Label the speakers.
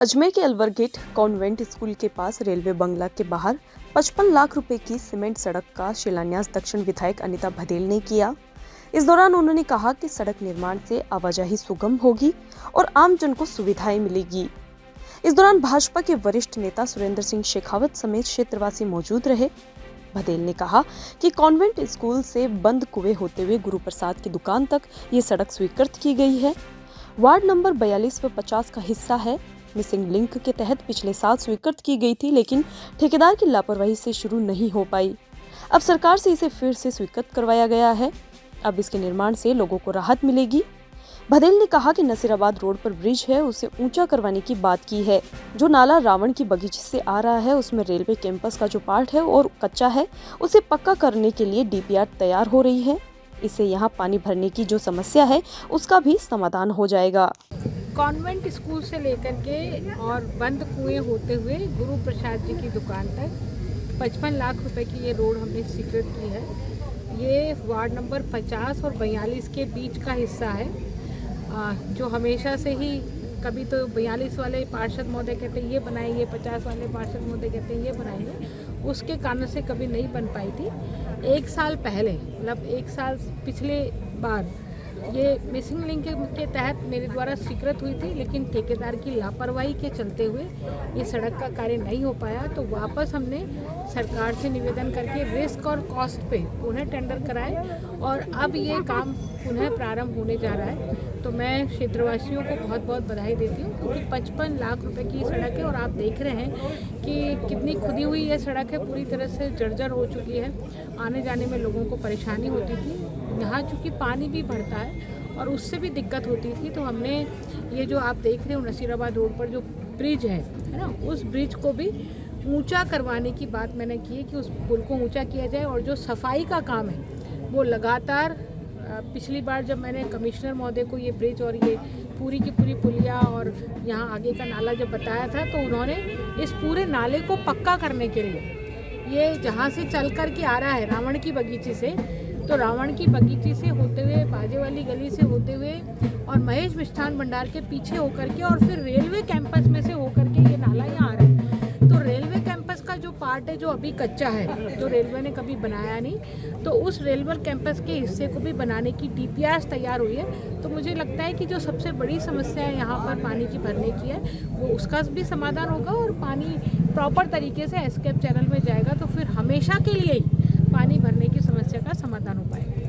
Speaker 1: अजमेर के Alwar gate convent school के पास railway बंगला के बाहर 55 लाख रुपए की सीमेंट सड़क का शिलान्यास दक्षिण विधायक अनीता भदेल ने किया। इस दौरान उन्होंने कहा कि सड़क निर्माण से आवाजाही सुगम होगी और आम जन को सुविधाएं मिलेगी। इस दौरान भाजपा के वरिष्ठ नेता सुरेंद्र सिंह शेखावत समेत क्षेत्रवासी मौजूद रहे। भदेल ने कहा कि कॉन्वेंट स्कूल से बंद कुएं होते हुए गुरु प्रसाद की दुकान तक ये सड़क स्वीकृत की गई है। वार्ड नंबर 42 व 50 का हिस्सा है। मिसिंग लिंक के तहत पिछले साल स्वीकृत की गई थी, लेकिन ठेकेदार की लापरवाही से शुरू नहीं हो पाई। अब सरकार से इसे फिर से स्वीकृत करवाया गया है। अब इसके निर्माण से लोगों को राहत मिलेगी। भदेल ने कहा कि नसीराबाद रोड पर ब्रिज है, उसे ऊंचा करवाने की बात की है। जो नाला रावण की बगीचे से आ रहा है, उसमें रेलवे कैंपस का जो पार्ट है और कच्चा है, उसे पक्का करने के लिए डीपीआर तैयार हो रही है। इससे यहाँ पानी भरने की जो समस्या है उसका भी समाधान हो जाएगा।
Speaker 2: कॉन्वेंट स्कूल से लेकर के और बंद कुएं होते हुए गुरु प्रसाद जी की दुकान तक 55 लाख रुपए की ये रोड हमने स्वीकृत की है। ये वार्ड नंबर 50 और 42 के बीच का हिस्सा है, जो हमेशा से ही कभी तो 42 वाले पार्षद महोदय कहते हैं ये बनाएंगे, 50 वाले पार्षद महोदय कहते हैं ये बनाएंगे, उसके कारण से कभी नहीं बन पाई थी। एक साल पहले, मतलब एक साल पिछले बार ये मिसिंग लिंक के तहत मेरे द्वारा स्वीकृत हुई थी, लेकिन ठेकेदार की लापरवाही के चलते हुए ये सड़क का कार्य नहीं हो पाया। तो वापस हमने सरकार से निवेदन करके रिस्क और कॉस्ट पे पुनः टेंडर कराए और अब ये काम पुनः प्रारंभ होने जा रहा है। तो मैं क्षेत्रवासियों को बहुत बहुत बधाई देती हूँ, क्योंकि 55 लाख रुपए की सड़क है और आप देख रहे हैं कि कितनी खुदी हुई ये सड़क है, पूरी तरह से जर्जर हो चुकी है। आने जाने में लोगों को परेशानी होती थी। यहाँ चूँकि पानी भी भरता है और उससे भी दिक्कत होती थी, तो हमने ये जो आप देख रहे हो नसीराबाद रोड पर जो ब्रिज है ना, उस ब्रिज को भी ऊंचा करवाने की बात मैंने की है कि उस पुल को ऊंचा किया जाए। और जो सफाई का काम है वो लगातार, पिछली बार जब मैंने कमिश्नर महोदय को ये ब्रिज और ये पूरी की पूरी पुलिया और यहाँ आगे का नाला जब बताया था, तो उन्होंने इस पूरे नाले को पक्का करने के लिए, ये जहाँ से चल कर के आ रहा है रावण की बगीचे से, तो रावण की बगीचे से होते हुए, बाजे वाली गली से होते हुए और महेश मिष्ठान भंडार के पीछे होकर के और फिर रेलवे कैंपस में से होकर के ये नाला यहाँ आ रहा है। तो रेलवे कैंपस का जो पार्ट है, जो अभी कच्चा है, जो रेलवे ने कभी बनाया नहीं, तो उस रेलवे कैंपस के हिस्से को भी बनाने की डीपीआर तैयार हुई है। तो मुझे लगता है कि जो सबसे बड़ी समस्या है यहाँ पर पानी की भरने की है, वो उसका भी समाधान होगा और पानी प्रॉपर तरीके से एस्केप चैनल में जाएगा, तो फिर हमेशा के लिए ही पानी भरने की समस्या का समाधान हो पाएगा।